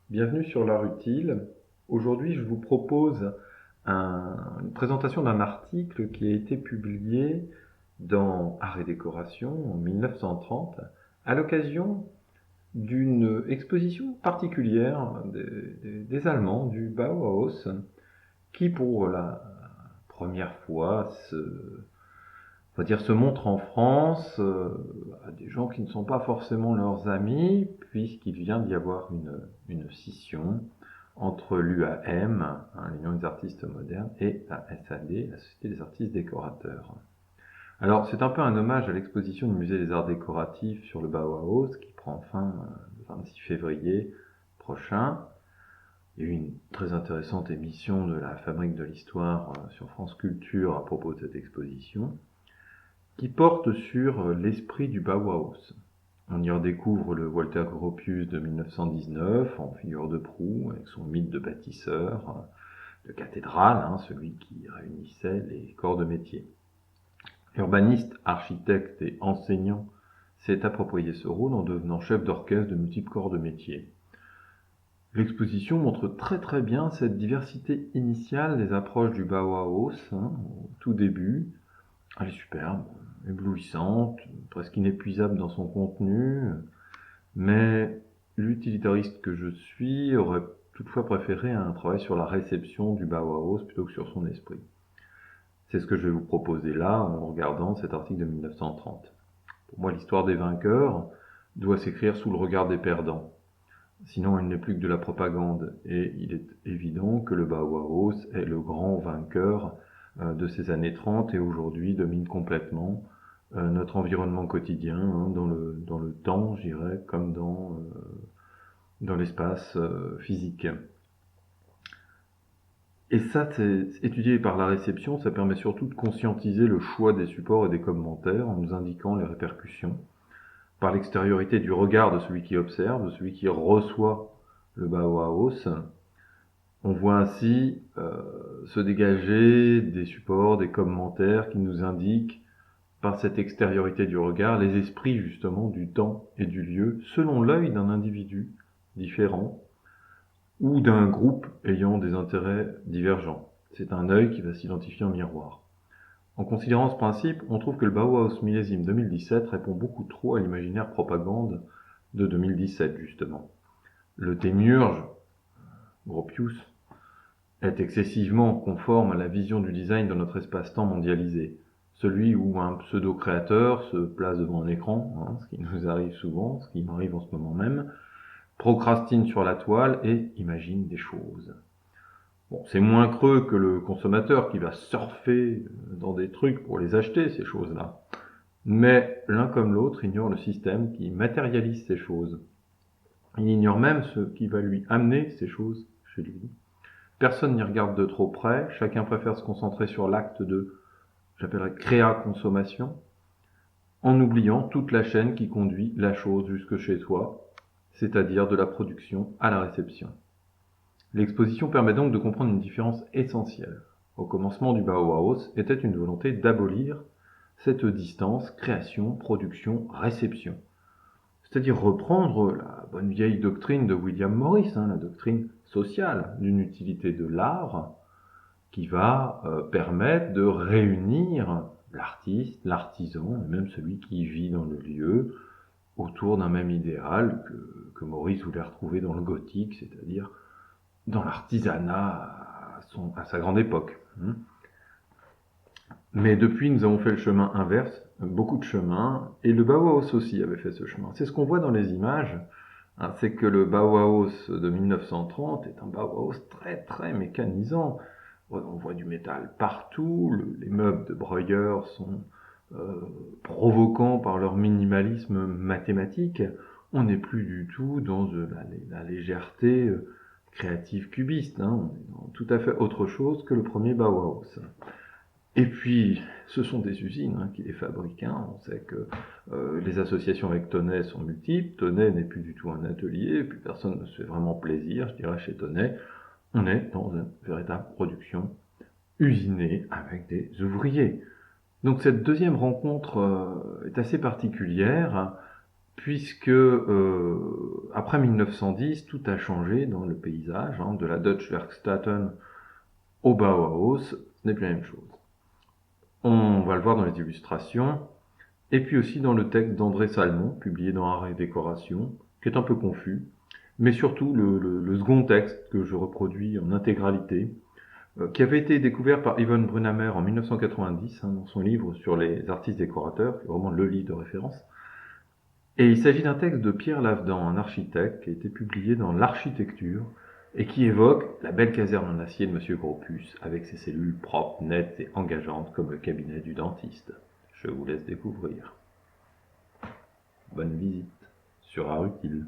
Bienvenue sur l'art utile. Aujourd'hui, je vous propose une présentation d'un article qui a été publié dans Art et Décoration en 1930 à l'occasion d'une exposition particulière des Allemands du Bauhaus qui, pour la première fois, se montre en France à des gens qui ne sont pas forcément leurs amis, puisqu'il vient d'y avoir une scission entre l'UAM, l'Union des artistes modernes, et la SAD, la Société des artistes décorateurs. Alors, c'est un peu un hommage à l'exposition du Musée des arts décoratifs sur le Bauhaus, qui prend fin le 26 février prochain. Il y a eu une très intéressante émission de la Fabrique de l'Histoire sur France Culture à propos de cette exposition, qui porte sur l'esprit du Bauhaus. On y redécouvre le Walter Gropius de 1919 en figure de proue, avec son mythe de bâtisseur, de cathédrale, celui qui réunissait les corps de métier. Urbaniste, architecte et enseignant s'est approprié ce rôle en devenant chef d'orchestre de multiples corps de métier. L'exposition montre très très bien cette diversité initiale des approches du Bauhaus, au tout début. Elle est superbe, éblouissante, presque inépuisable dans son contenu, mais l'utilitariste que je suis aurait toutefois préféré un travail sur la réception du Bauhaus plutôt que sur son esprit. C'est ce que je vais vous proposer là en regardant cet article de 1930. Pour moi, l'histoire des vainqueurs doit s'écrire sous le regard des perdants. Sinon, elle n'est plus que de la propagande, et il est évident que le Bauhaus est le grand vainqueur de ces années 30 et aujourd'hui domine complètement notre environnement quotidien, dans le temps, je dirais, comme dans l'espace physique. Et ça, c'est étudié par la réception, ça permet surtout de conscientiser le choix des supports et des commentaires en nous indiquant les répercussions par l'extériorité du regard de celui qui observe, de celui qui reçoit le Bauhaus. On voit ainsi se dégager des supports, des commentaires qui nous indiquent, par cette extériorité du regard, les esprits justement du temps et du lieu, selon l'œil d'un individu différent ou d'un groupe ayant des intérêts divergents. C'est un œil qui va s'identifier en miroir. En considérant ce principe, on trouve que le Bauhaus millésime 2017 répond beaucoup trop à l'imaginaire propagande de 2017, justement. Le démiurge, Gropius, est excessivement conforme à la vision du design de notre espace-temps mondialisé. Celui où un pseudo-créateur se place devant un écran, ce qui nous arrive souvent, ce qui m'arrive en ce moment même, procrastine sur la toile et imagine des choses. Bon, c'est moins creux que le consommateur qui va surfer dans des trucs pour les acheter, ces choses-là. Mais l'un comme l'autre ignore le système qui matérialise ces choses. Il ignore même ce qui va lui amener ces choses chez lui. Personne n'y regarde de trop près, chacun préfère se concentrer sur l'acte de, j'appellerais, créa-consommation, en oubliant toute la chaîne qui conduit la chose jusque chez toi, c'est-à-dire de la production à la réception. L'exposition permet donc de comprendre une différence essentielle. Au commencement du Bauhaus était une volonté d'abolir cette distance création, production, réception. C'est-à-dire reprendre la bonne vieille doctrine de William Morris, la doctrine sociale d'une utilité de l'art qui va permettre de réunir l'artiste, l'artisan et même celui qui vit dans le lieu autour d'un même idéal que Morris voulait retrouver dans le gothique, c'est-à-dire dans l'artisanat à sa grande époque. Mais depuis, nous avons fait le chemin inverse, beaucoup de chemins, et le Bauhaus aussi avait fait ce chemin. C'est ce qu'on voit dans les images, c'est que le Bauhaus de 1930 est un Bauhaus très très mécanisant. On voit du métal partout, les meubles de Breuer sont provoquants par leur minimalisme mathématique. On n'est plus du tout dans la légèreté créative cubiste, on est dans tout à fait autre chose que le premier Bauhaus. Et puis, ce sont des usines qui les fabriquent. On sait que les associations avec Tonnet sont multiples. Tonnet n'est plus du tout un atelier, puis personne ne se fait vraiment plaisir, je dirais, chez Tonnet. On est dans une véritable production usinée avec des ouvriers. Donc cette deuxième rencontre est assez particulière puisque après 1910, tout a changé dans le paysage, hein, de la Deutsche Werkstätten au Bauhaus, ce n'est plus la même chose. On va le voir dans les illustrations, et puis aussi dans le texte d'André Salmon, publié dans Art et Décoration, qui est un peu confus, mais surtout le second texte que je reproduis en intégralité, qui avait été découvert par Yvonne Brunhammer en 1990, hein, dans son livre sur les artistes décorateurs, qui est vraiment le livre de référence. Et il s'agit d'un texte de Pierre Lavedan, un architecte, qui a été publié dans l'Architecture, et qui évoque la belle caserne en acier de Monsieur Grospuce, avec ses cellules propres, nettes et engageantes, comme le cabinet du dentiste. Je vous laisse découvrir. Bonne visite sur Art Utile.